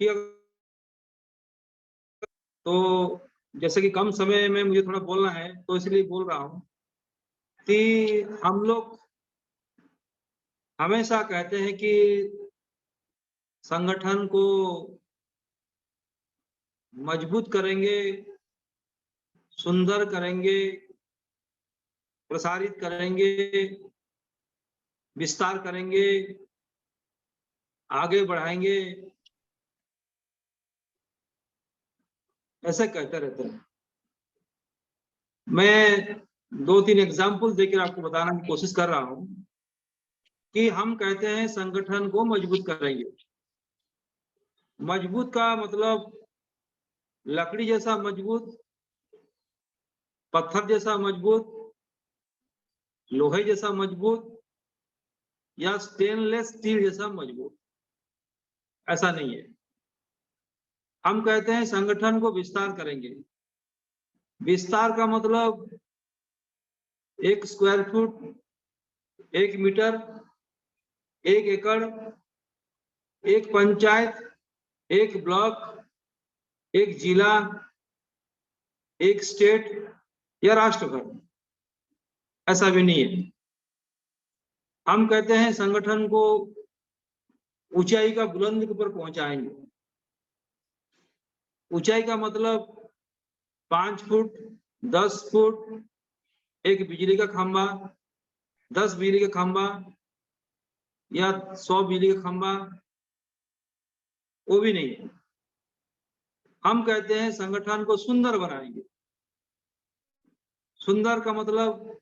कि तो जैसे कि कम समय में मुझे थोड़ा बोलना है, तो इसलिए बोल रहा हूँ कि हम लोग हमेशा कहते हैं कि संगठन को मजबूत करेंगे, सुंदर करेंगे, प्रसारित करेंगे, विस्तार करेंगे, आगे बढ़ाएंगे, ऐसे कहते रहते हैं। मैं 2-3 एग्जाम्पल देकर आपको बताने की कोशिश कर रहा हूं कि हम कहते हैं संगठन को मजबूत करेंगे। मजबूत का मतलब लकड़ी जैसा मजबूत, पत्थर जैसा मजबूत, लोहे जैसा मजबूत या स्टेनलेस स्टील जैसा मजबूत, ऐसा नहीं है। हम कहते हैं संगठन को विस्तार करेंगे। विस्तार का मतलब 1 स्क्वायर फुट, 1 मीटर, 1 एकड़, 1 पंचायत, 1 ब्लॉक, 1 जिला, 1 स्टेट या राष्ट्र भर, ऐसा भी नहीं है। हम कहते हैं संगठन को ऊंचाई का बुलंद के ऊपर पहुंचाएंगे। ऊंचाई का मतलब 5 फुट, 10 फुट, 1 बिजली का खंभा, 10 बिजली का खंभा या 100 बिजली का खंभा, वो भी नहीं है। हम कहते हैं संगठन को सुंदर बनाएंगे। सुंदर का मतलब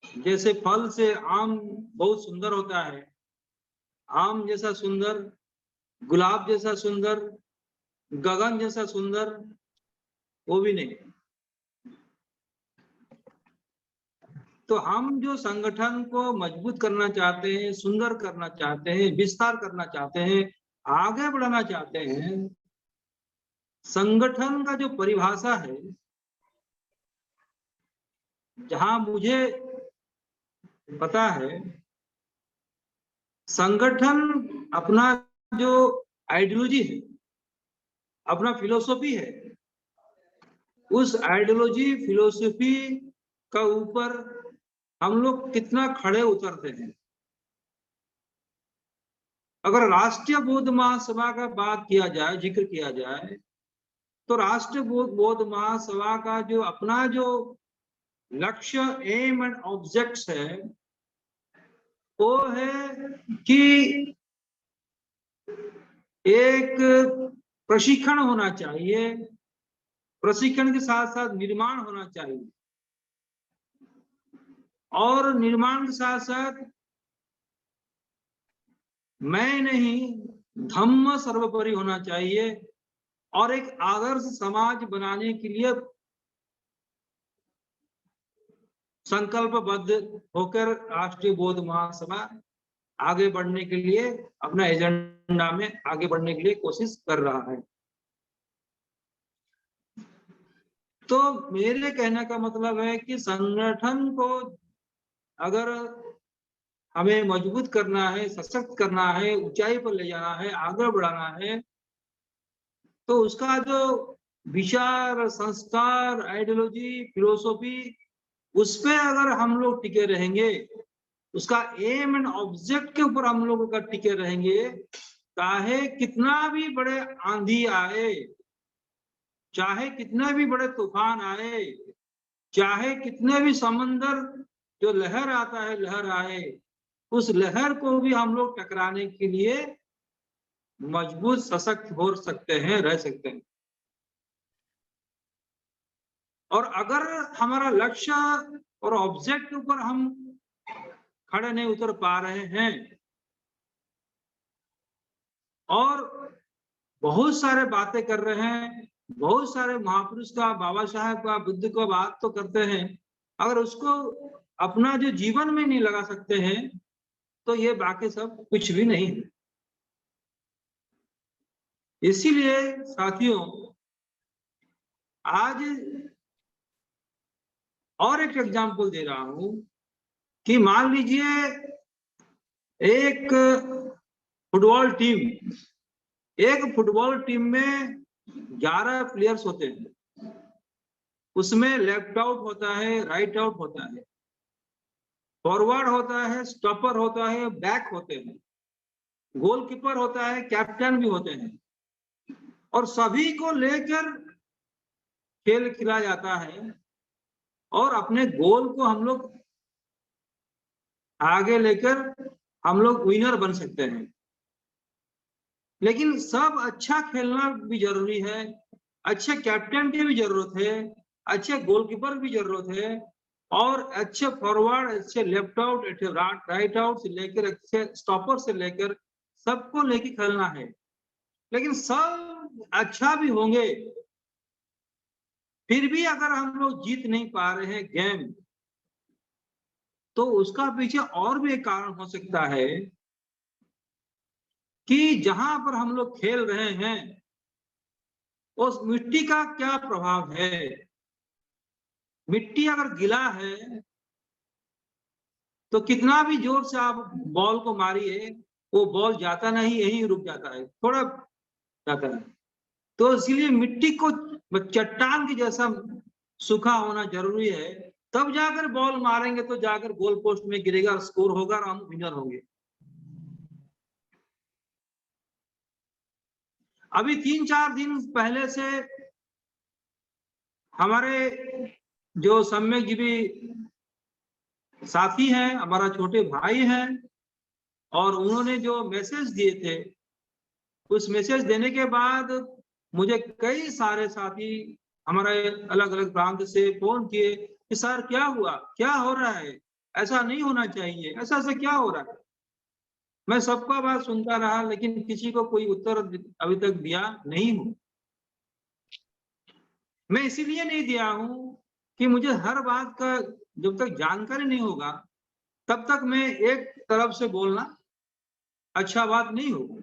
जैसे फल से आम बहुत सुंदर होता है, आम जैसा सुंदर, गुलाब जैसा सुंदर, गगन जैसा सुंदर, वो भी नहीं। तो हम जो संगठन को मजबूत करना चाहते हैं, सुंदर करना चाहते हैं, विस्तार करना चाहते हैं, आगे बढ़ाना चाहते हैं, संगठन का जो परिभाषा है, जहां मुझे पता है, संगठन अपना जो आइडियोलॉजी है, अपना फिलोसॉफी है, उस आइडियोलॉजी फिलोसॉफी का ऊपर हम लोग कितना खड़े उतरते हैं। अगर राष्ट्रीय बौद्ध महासभा का बात किया जाए, जिक्र किया जाए, तो राष्ट्रीय बौद्ध महासभा का जो अपना जो लक्ष्य, एम एंड ऑब्जेक्ट्स है, वो है कि एक प्रशिक्षण होना चाहिए, प्रशिक्षण के साथ साथ निर्माण होना चाहिए, और निर्माण के साथ साथ मैं नहीं, धम्म सर्वोपरि होना चाहिए, और एक आदर्श समाज बनाने के लिए संकल्पबद्ध होकर राष्ट्रीय बौद्ध महासभा आगे बढ़ने के लिए, अपना एजेंडा में आगे बढ़ने के लिए कोशिश कर रहा है। तो मेरे कहने का मतलब है कि संगठन को अगर हमें मजबूत करना है, सशक्त करना है, ऊंचाई पर ले जाना है, आगे बढ़ाना है, तो उसका जो विचार, संस्कार, आइडियोलॉजी, फिलोसॉफी, उस पे अगर हम लोग टिके रहेंगे, उसका एम एंड ऑब्जेक्ट के ऊपर हम लोगों का टिके रहेंगे, चाहे कितना भी बड़े आंधी आए, चाहे कितने भी बड़े तूफान आए, चाहे कितने भी समंदर जो लहर आता है, लहर आए, उस लहर को भी हम लोग टकराने के लिए मजबूत, सशक्त हो सकते हैं, रह सकते हैं। और अगर हमारा लक्ष्य और ऑब्जेक्ट के ऊपर हम खड़े नहीं उतर पा रहे हैं, और बहुत सारे बातें कर रहे हैं, बहुत सारे महापुरुष का, बाबा साहेब का, बुद्ध का बात तो करते हैं, अगर उसको अपना जो जीवन में नहीं लगा सकते हैं, तो ये बाकी सब कुछ भी नहीं है। इसीलिए साथियों, आज और एक एग्जाम्पल दे रहा हूं कि मान लीजिए एक फुटबॉल टीम एक फुटबॉल टीम में 11 प्लेयर्स होते हैं, उसमें लेफ्ट आउट होता है, राइट आउट होता है, फॉरवर्ड होता है, स्टॉपर होता है, बैक होते हैं, गोलकीपर होता है, कैप्टन भी होते हैं, और सभी को लेकर खेल खेला जाता है और अपने गोल को हम लोग आगे लेकर हम लोग विनर बन सकते हैं। लेकिन सब अच्छा खेलना भी जरूरी है, अच्छे कैप्टन की भी जरूरत है, अच्छे गोलकीपर की जरूरत है, और अच्छे फॉरवर्ड, अच्छे लेफ्ट आउट, अच्छे राइट आउट से लेकर अच्छे स्टॉपर से लेकर सबको लेके खेलना है। लेकिन सब अच्छा भी होंगे, फिर भी अगर हम लोग जीत नहीं पा रहे हैं गेम, तो उसका पीछे और भी एक कारण हो सकता है कि जहां पर हम लोग खेल रहे हैं उस मिट्टी का क्या प्रभाव है। मिट्टी अगर गीला है तो कितना भी जोर से आप बॉल को मारिए, वो बॉल जाता नहीं, यहीं रुक जाता है, थोड़ा जाता है। तो इसलिए मिट्टी को चट्टान की जैसा सूखा होना जरूरी है, तब जाकर बॉल मारेंगे तो जाकर गोल पोस्ट में गिरेगा, स्कोर होगा और हम विनर होंगे। अभी 3-4 दिन पहले से हमारे जो सम्यकजीवी साथी हैं, हमारा छोटे भाई हैं, और उन्होंने जो मैसेज दिए थे, उस मैसेज देने के बाद मुझे कई सारे साथी हमारे अलग अलग प्रांत से फोन किए कि सर क्या हुआ, क्या हो रहा है, ऐसा नहीं होना चाहिए, ऐसा से क्या हो रहा है। मैं सबका बात सुनता रहा, लेकिन किसी को कोई उत्तर अभी तक दिया नहीं हूं। मैं इसीलिए नहीं दिया हूं कि मुझे हर बात का जब तक जानकारी नहीं होगा तब तक मैं एक तरफ से बोलना अच्छा बात नहीं होगा।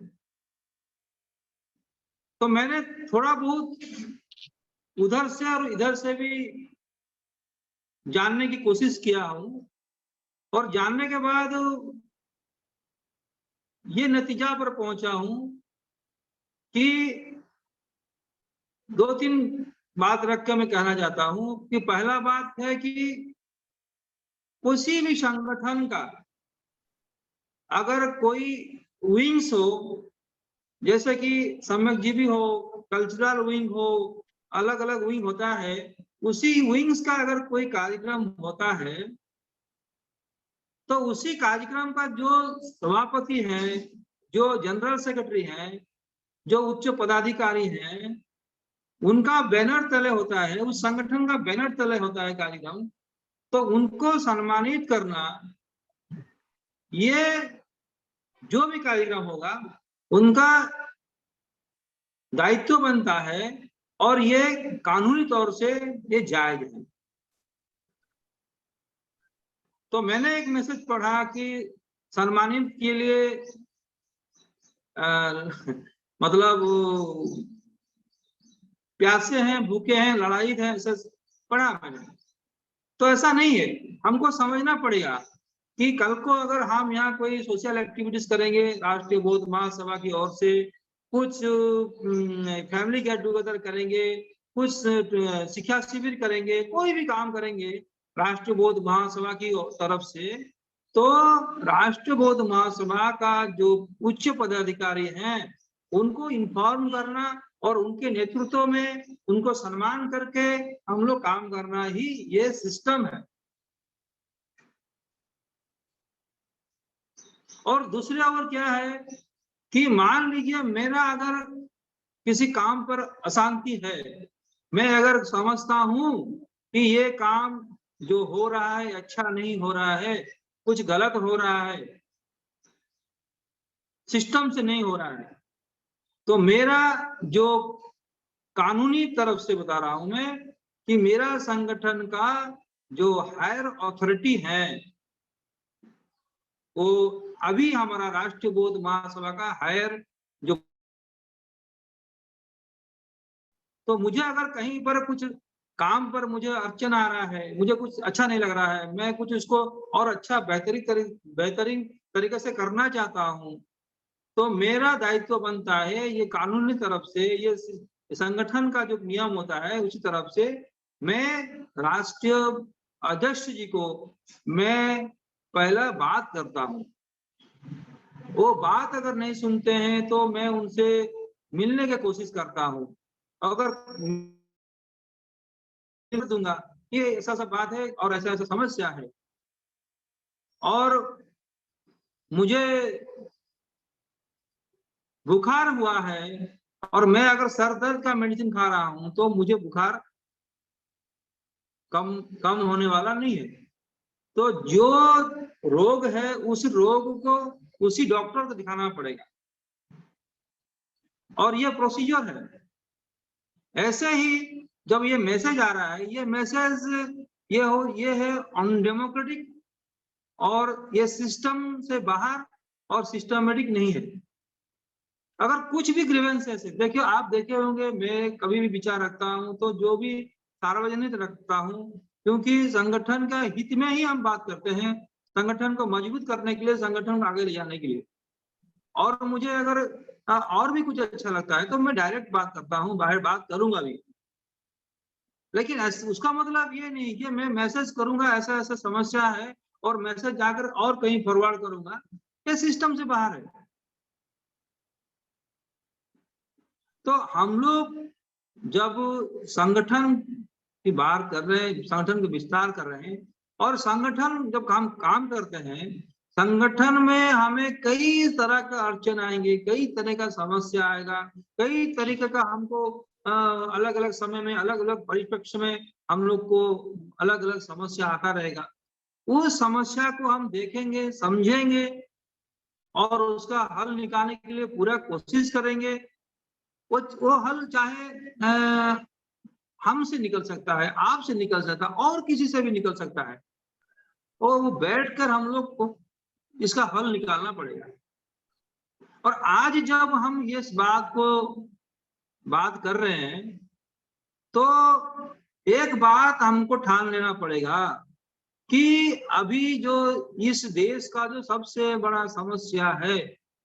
तो मैंने थोड़ा बहुत उधर से और इधर से भी जानने की कोशिश किया हूं, और जानने के बाद ये नतीजा पर पहुंचा हूं कि 2-3 बात रख के मैं कहना चाहता हूं कि पहला बात है कि किसी भी संगठन का अगर कोई विंग्स हो, जैसे कि सम्यकजीवी हो, कल्चरल विंग हो, अलग अलग विंग होता है, उसी विंग्स का अगर कोई कार्यक्रम होता है तो उसी कार्यक्रम का जो सभापति है, जो जनरल सेक्रेटरी है, जो उच्च पदाधिकारी हैं, उनका बैनर तले होता है, उस संगठन का बैनर तले होता है कार्यक्रम, तो उनको सम्मानित करना, ये जो भी कार्यक्रम होगा उनका दायित्व बनता है, और ये कानूनी तौर से ये जायज है। तो मैंने एक मैसेज पढ़ा कि सम्मानित के लिए मतलब प्यासे हैं, भूखे हैं, लड़ाई है, ऐसा पढ़ा मैंने। तो ऐसा नहीं है, हमको समझना पड़ेगा कि कल को अगर हम यहाँ कोई सोशल एक्टिविटीज करेंगे राष्ट्रीय बौद्ध महासभा की ओर से, कुछ फैमिली गेट टुगेदर करेंगे, कुछ शिक्षा शिविर करेंगे, कोई भी काम करेंगे राष्ट्रीय बौद्ध महासभा की तरफ से, तो राष्ट्रीय बौद्ध महासभा का जो उच्च पदाधिकारी हैं उनको इन्फॉर्म करना और उनके नेतृत्व में उनको सम्मान करके हम लोग काम करना ही ये सिस्टम है। और दूसरी ओर क्या है कि मान लीजिए मेरा अगर किसी काम पर अशांति है, मैं अगर समझता हूं कि ये काम जो हो रहा है अच्छा नहीं हो रहा है, कुछ गलत हो रहा है, सिस्टम से नहीं हो रहा है, तो मेरा जो कानूनी तरफ से बता रहा हूं मैं कि मेरा संगठन का जो हायर अथॉरिटी है, वो अभी हमारा राष्ट्रीय बौद्ध महासभा का हायर जो, तो मुझे अगर कहीं पर कुछ काम पर मुझे अड़चन आ रहा है, मुझे कुछ अच्छा नहीं लग रहा है, मैं कुछ इसको और अच्छा बेहतरीन तरीके से करना चाहता हूं, तो मेरा दायित्व बनता है ये कानूनी तरफ से, ये संगठन का जो नियम होता है उसी तरफ से मैं राष्ट्रीय अध्यक्ष जी को मैं पहला बात करता हूँ। वो बात अगर नहीं सुनते हैं तो मैं उनसे मिलने की कोशिश करता हूँ। अगर दूंगा ये ऐसा सा बात है और ऐसा ऐसा समस्या है और मुझे बुखार हुआ है और मैं अगर सर दर्द का मेडिसिन खा रहा हूं तो मुझे बुखार कम होने वाला नहीं है। तो जो रोग है उस रोग को उसी डॉक्टर को दिखाना पड़ेगा और ये प्रोसीजर है। ऐसे ही जब ये मैसेज आ रहा है, ये मैसेज ये है अनडेमोक्रेटिक और ये सिस्टम से बाहर और सिस्टमेटिक नहीं है। अगर कुछ भी ग्रीवेंसेस है, देखिए आप देखे होंगे मैं कभी भी विचार रखता हूं तो जो भी सार्वजनिक रखता हूं, क्योंकि संगठन का हित में ही हम बात करते हैं, संगठन को मजबूत करने के लिए, संगठन को आगे ले जाने के लिए। और मुझे अगर और भी कुछ अच्छा लगता है तो मैं डायरेक्ट बात करता हूँ, बाहर बात करूंगा भी। लेकिन उसका मतलब ये नहीं कि मैं मैसेज करूंगा ऐसा ऐसा समस्या है और मैसेज जाकर और कहीं फॉरवर्ड करूंगा, ये सिस्टम से बाहर है। तो हम लोग जब संगठन की बात कर रहे हैं, संगठन का विस्तार कर रहे हैं और संगठन जब हम काम करते हैं, संगठन में हमें कई तरह का अड़चन आएंगे, कई तरह का समस्या आएगा, कई तरीके का हमको अलग अलग समय में, अलग अलग परिप्रेक्ष्य में हम लोग को अलग अलग समस्या आता रहेगा। उस समस्या को हम देखेंगे, समझेंगे और उसका हल निकालने के लिए पूरा कोशिश करेंगे। वो हल चाहे हमसे निकल सकता है, आपसे निकल सकता है और किसी से भी निकल सकता है। और वो बैठकर हम लोग को इसका हल निकालना पड़ेगा। और आज जब हम इस बात को बात कर रहे हैं तो एक बात हमको ठान लेना पड़ेगा कि अभी जो इस देश का जो सबसे बड़ा समस्या है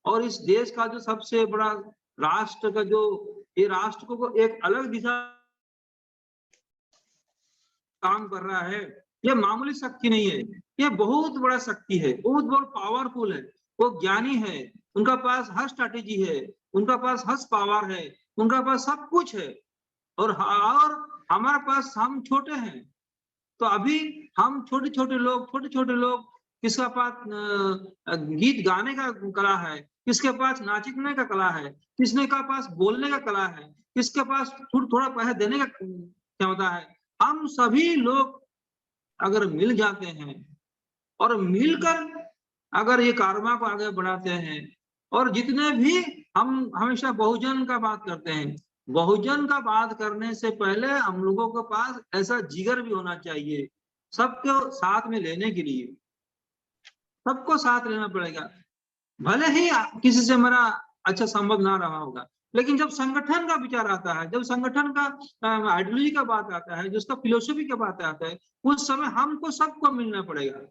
और इस देश का जो सबसे बड़ा राष्ट्र का जो ये राष्ट्र को एक अलग दिशा काम कर रहा है, ये मामूली शक्ति नहीं है, ये बहुत बड़ा शक्ति है, बहुत बहुत पावरफुल है। वो ज्ञानी है, उनका पास हर स्ट्रैटेजी है, उनका पास हर पावर है, उनका पास सब कुछ है और हमारे पास हम छोटे हैं। तो अभी हम छोटे छोटे लोग किसका पास गीत गाने का कला है, किसके पास नाचने का कला है, किसने का पास बोलने का कला है, किसके पास थोड़ा पैसा देने का क्षमता है। हम सभी लोग अगर मिल जाते हैं और मिलकर अगर ये कारवा को आगे बढ़ाते हैं और जितने भी हम हमेशा बहुजन का बात करते हैं, बहुजन का बात करने से पहले हम लोगों के पास ऐसा जिगर भी होना चाहिए सबको साथ में लेने के लिए। सबको साथ लेना पड़ेगा, भले ही किसी से हमारा अच्छा संबंध ना रहा होगा, लेकिन जब संगठन का विचार आता है, जब संगठन का आइडियोलॉजी का बात आता है, जिसका फिलोसफी का बात आता है, उस समय हमको सबको मिलना पड़ेगा।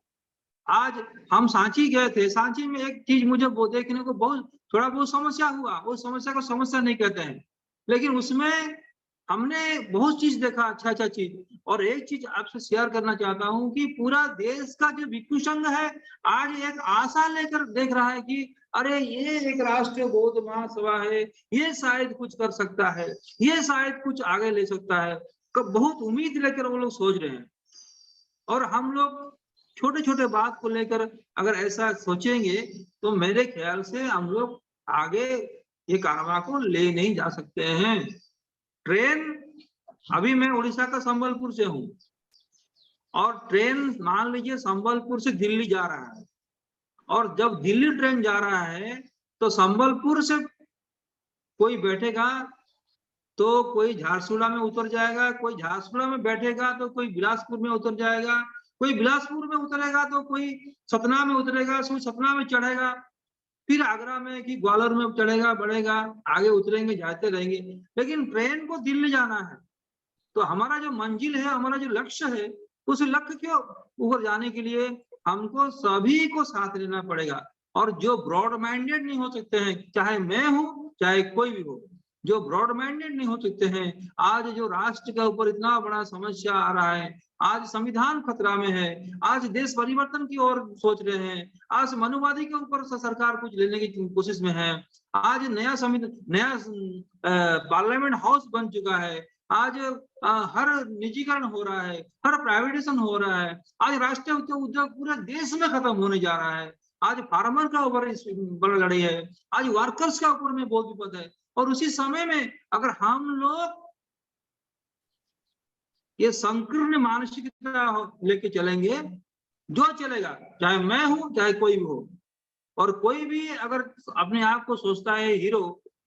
आज हम सांची गए थे, सांची में एक चीज मुझे वो देखने को बहुत थोड़ा बहुत समस्या हुआ, वो समस्या को समस्या नहीं कहते हैं, लेकिन उसमें हमने बहुत चीज देखा, अच्छा चीज। और एक चीज आपसे शेयर करना चाहता हूँ कि पूरा देश का जो भिक्षु संघ है आज एक आशा लेकर देख रहा है कि अरे ये एक राष्ट्रीय बौद्ध महासभा है, ये शायद कुछ कर सकता है, ये शायद कुछ आगे ले सकता है, बहुत उम्मीद लेकर वो लोग सोच रहे हैं। और हम लोग छोटे छोटे बात को लेकर अगर ऐसा सोचेंगे तो मेरे ख्याल से हम लोग आगे ये कारवा को ले नहीं जा सकते हैं। ट्रेन, अभी मैं उड़ीसा का संबलपुर से हूँ और ट्रेन मान लीजिए संबलपुर से दिल्ली जा रहा है और जब दिल्ली ट्रेन जा रहा है तो संबलपुर से कोई बैठेगा तो कोई झारसुगुड़ा में उतर जाएगा, कोई झारसुगुड़ा में बैठेगा तो कोई बिलासपुर में उतर जाएगा, कोई बिलासपुर में उतरेगा तो कोई सतना में उतरेगा, कोई सतना में चढ़ेगा, फिर आगरा में कि ग्वालियर में चढ़ेगा, बढ़ेगा, आगे उतरेंगे, जाते रहेंगे। लेकिन ट्रेन को दिल्ली जाना है तो हमारा जो मंजिल है, हमारा जो लक्ष्य है, उस लक्ष्य के ऊपर जाने के लिए हमको सभी को साथ लेना पड़ेगा। और जो ब्रॉड माइंडेड नहीं हो सकते हैं, चाहे मैं हूं चाहे कोई भी हो, जो ब्रॉड माइंडेड नहीं हो सकते हैं, आज जो राष्ट्र के ऊपर इतना बड़ा समस्या आ रहा है, आज संविधान खतरा में है, आज देश परिवर्तन की ओर सोच रहे हैं, आज मनुवादी के ऊपर सरकार कुछ लेने की कोशिश में है, आज नया पार्लियामेंट हाउस बन चुका है, आज हर निजीकरण हो रहा है, हर प्राइवेटाइजेशन हो रहा है, आज राष्ट्रीय उद्योग पूरे देश में खत्म होने जा रहा है, आज फार्मर का ऊपर बड़ा लड़ाई है, आज वर्कर्स का ऊपर में बहुत विपद है। और उसी समय में अगर हम लोग ये संकीर्ण मानसिकता लेके चलेंगे, जो चलेगा, चाहे मैं हूं चाहे कोई भी हो, और कोई भी अगर अपने आप को सोचता है हीरो,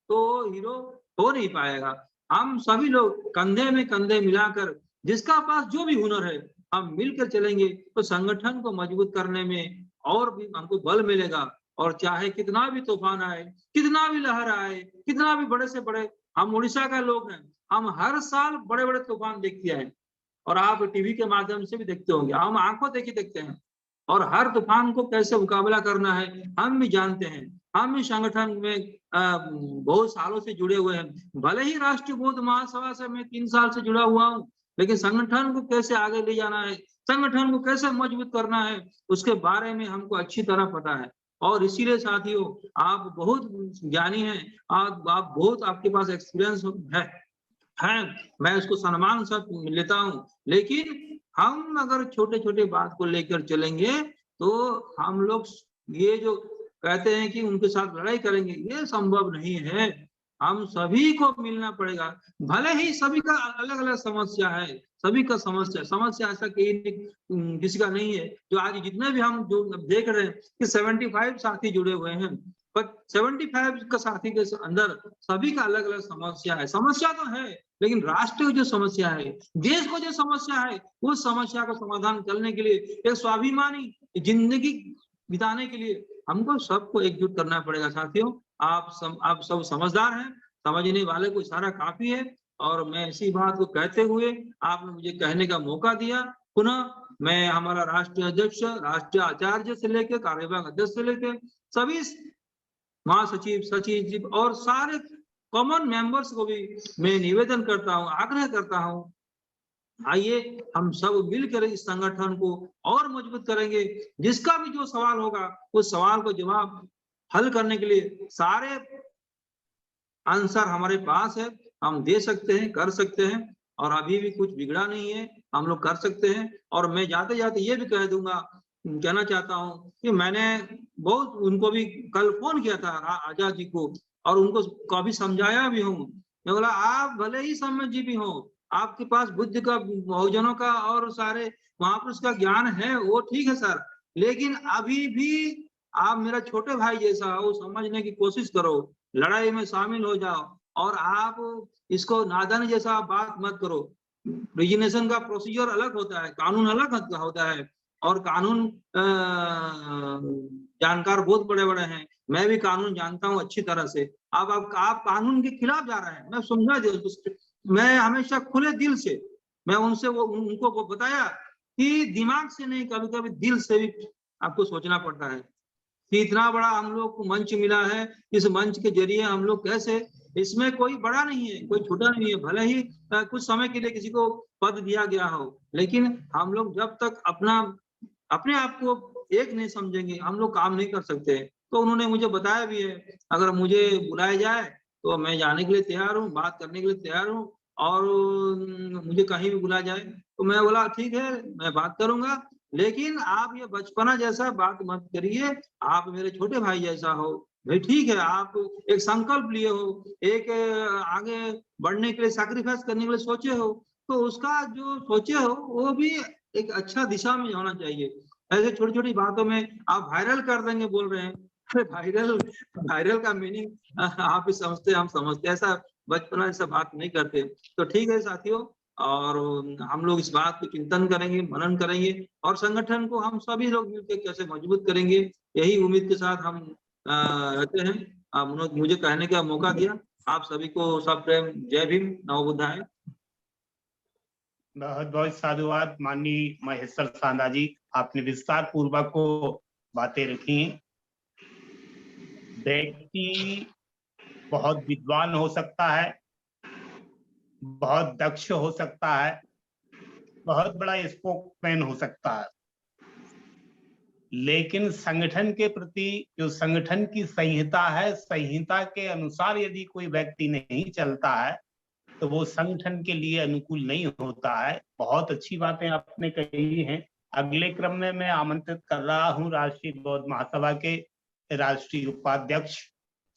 तो हीरो हो नहीं पाएगा। हम सभी लोग कंधे में कंधे मिलाकर, जिसका पास जो भी हुनर है, हम मिलकर चलेंगे तो संगठन को मजबूत करने में और भी हमको बल मिलेगा। और चाहे कितना भी तूफान आए, कितना भी लहर आए, कितना भी बड़े से बड़े, हम उड़ीसा का लोग हैं, हम हर साल बड़े बड़े तूफान देखते हैं, और आप टीवी के माध्यम से भी देखते होंगे, हम आंखों देखी देखते हैं, और हर तूफान को कैसे मुकाबला करना है हम भी जानते हैं। हम भी संगठन में बहुत सालों से जुड़े हुए हैं, भले ही राष्ट्रीय बौद्ध महासभा से मैं 3 साल से जुड़ा हुआ हूँ, लेकिन संगठन को कैसे आगे ले जाना है, संगठन को कैसे मजबूत करना है, उसके बारे में हमको अच्छी तरह पता है। और इसीलिए साथियों, आप बहुत ज्ञानी हैं, आप बहुत, आपके पास एक्सपीरियंस है, मैं उसको सम्मान सब लेता हूँ, लेकिन हम अगर छोटे छोटे बात को लेकर चलेंगे तो हम लोग ये जो कहते हैं कि उनके साथ लड़ाई करेंगे, ये संभव नहीं है। हम सभी को मिलना पड़ेगा, भले ही सभी का अलग अलग समस्या है, सभी का समस्या ऐसा किसी का नहीं है। जो आज जितने भी हम जो देख रहे हैं कि 75 साथी जुड़े हुए हैं, पर 75 का साथी के अंदर सभी का अलग अलग समस्या तो है, लेकिन राष्ट्र की जो समस्या है, देश को जो समस्या है, उस समस्या को समाधान करने के लिए, एक स्वाभिमानी जिंदगी बिताने के लिए हमको सबको एकजुट करना पड़ेगा। साथियों, आप सब समझदार हैं, समझने वाले को इशारा काफी है, और मैं इसी बात को कहते हुए आपने मुझे कहने का मौका दिया। पुनः मैं हमारा राष्ट्रीय अध्यक्ष, राष्ट्रीय आचार्य से लेकर कार्यवाहक अध्यक्ष से लेकर सभी महासचिव, सचिव और सारे कॉमन मेंबर्स को भी मैं निवेदन करता हूँ, आग्रह करता हूँ, आइए हम सब मिलकर इस संगठन को और मजबूत करेंगे। जिसका भी जो सवाल होगा, उस सवाल को जवाब हल करने के लिए सारे आंसर हमारे पास है, हम दे सकते हैं, कर सकते हैं, और अभी भी कुछ बिगड़ा नहीं है, हम लोग कर सकते हैं। और मैं जाते जाते ये भी कहना चाहता हूँ कि मैंने बहुत उनको भी कल फोन किया था आजाद जी को, और उनको काफी समझाया भी हूँ। मैं बोला, आप भले ही समझजीवी हो, आपके पास बुद्ध का, बहुजनों का और सारे महापुरुष का ज्ञान है, वो ठीक है सर, लेकिन अभी भी आप मेरा छोटे भाई जैसा हो, समझने की कोशिश करो, लड़ाई में शामिल हो जाओ, और आप इसको नादानी जैसा बात मत करो। रिजिनेशन का प्रोसीजर अलग होता है, कानून अलग होता है, और कानून जानकार बहुत बड़े बड़े हैं, मैं भी कानून जानता हूँ अच्छी तरह से। आप कानून के खिलाफ जा रहे हैं, मैं समझा दिया, मैं हमेशा खुले दिल से मैं उनसे उनको वो बताया कि दिमाग से नहीं, कभी कभी दिल से भी आपको सोचना पड़ता है कि इतना बड़ा हम लोग को मंच मिला है, इस मंच के जरिए हम लोग कैसे, इसमें कोई बड़ा नहीं है, कोई छोटा नहीं है, भले ही कुछ समय के लिए किसी को पद दिया गया हो, लेकिन हम लोग जब तक अपने आप को एक नहीं समझेंगे, हम लोग काम नहीं कर सकते। तो उन्होंने मुझे बताया भी है, अगर मुझे बुलाया जाए तो मैं जाने के लिए तैयार हूँ, बात करने के लिए तैयार हूँ, और मुझे कहीं भी बुलाया जाए तो मैं बोला ठीक है, मैं बात करूंगा, लेकिन आप ये बचपना जैसा बात मत करिए, आप मेरे छोटे भाई जैसा हो। भाई ठीक है, आप एक संकल्प लिए हो, एक आगे बढ़ने के लिए, सैक्रिफाइस करने के लिए सोचे हो, तो उसका जो सोचे हो वो भी एक अच्छा दिशा में होना चाहिए। ऐसे छोटी छोटी बातों में आप वायरल कर देंगे बोल रहे हैं, अरे वायरल का मीनिंग आप भी समझते, हम समझते, ऐसा बचपना ऐसा बात नहीं करते। तो ठीक है साथियों, और हम लोग इस बात पे चिंतन करेंगे, मनन करेंगे, और संगठन को हम सभी लोग मिलकर कैसे मजबूत करेंगे, यही उम्मीद के साथ हम रहते हैं। आप मुझे कहने का मौका दिया, आप सभी को सब प्रेम, जय भीम, नमो बुद्धाय। बहुत बहुत साधुवाद माननीय महेश्वर सांदा जी, आपने विस्तार पूर्वक को बातें रखी हैं। व्यक्ति बहुत विद्वान हो सकता है, बहुत दक्ष हो सकता है, बहुत बड़ा स्पोकमैन हो सकता है, लेकिन संगठन के प्रति जो संगठन की संहिता है, संहिता के अनुसार यदि कोई व्यक्ति नहीं चलता है तो वो संगठन के लिए अनुकूल नहीं होता है। बहुत अच्छी बातें आपने कही हैं। अगले क्रम में मैं आमंत्रित कर रहा हूं राष्ट्रीय बौद्ध महासभा के राष्ट्रीय उपाध्यक्ष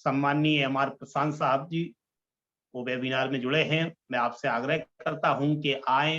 सम्माननीय MR प्रशांत साहब जी, वो वेबिनार में जुड़े हैं। मैं आपसे आग्रह करता हूं कि आए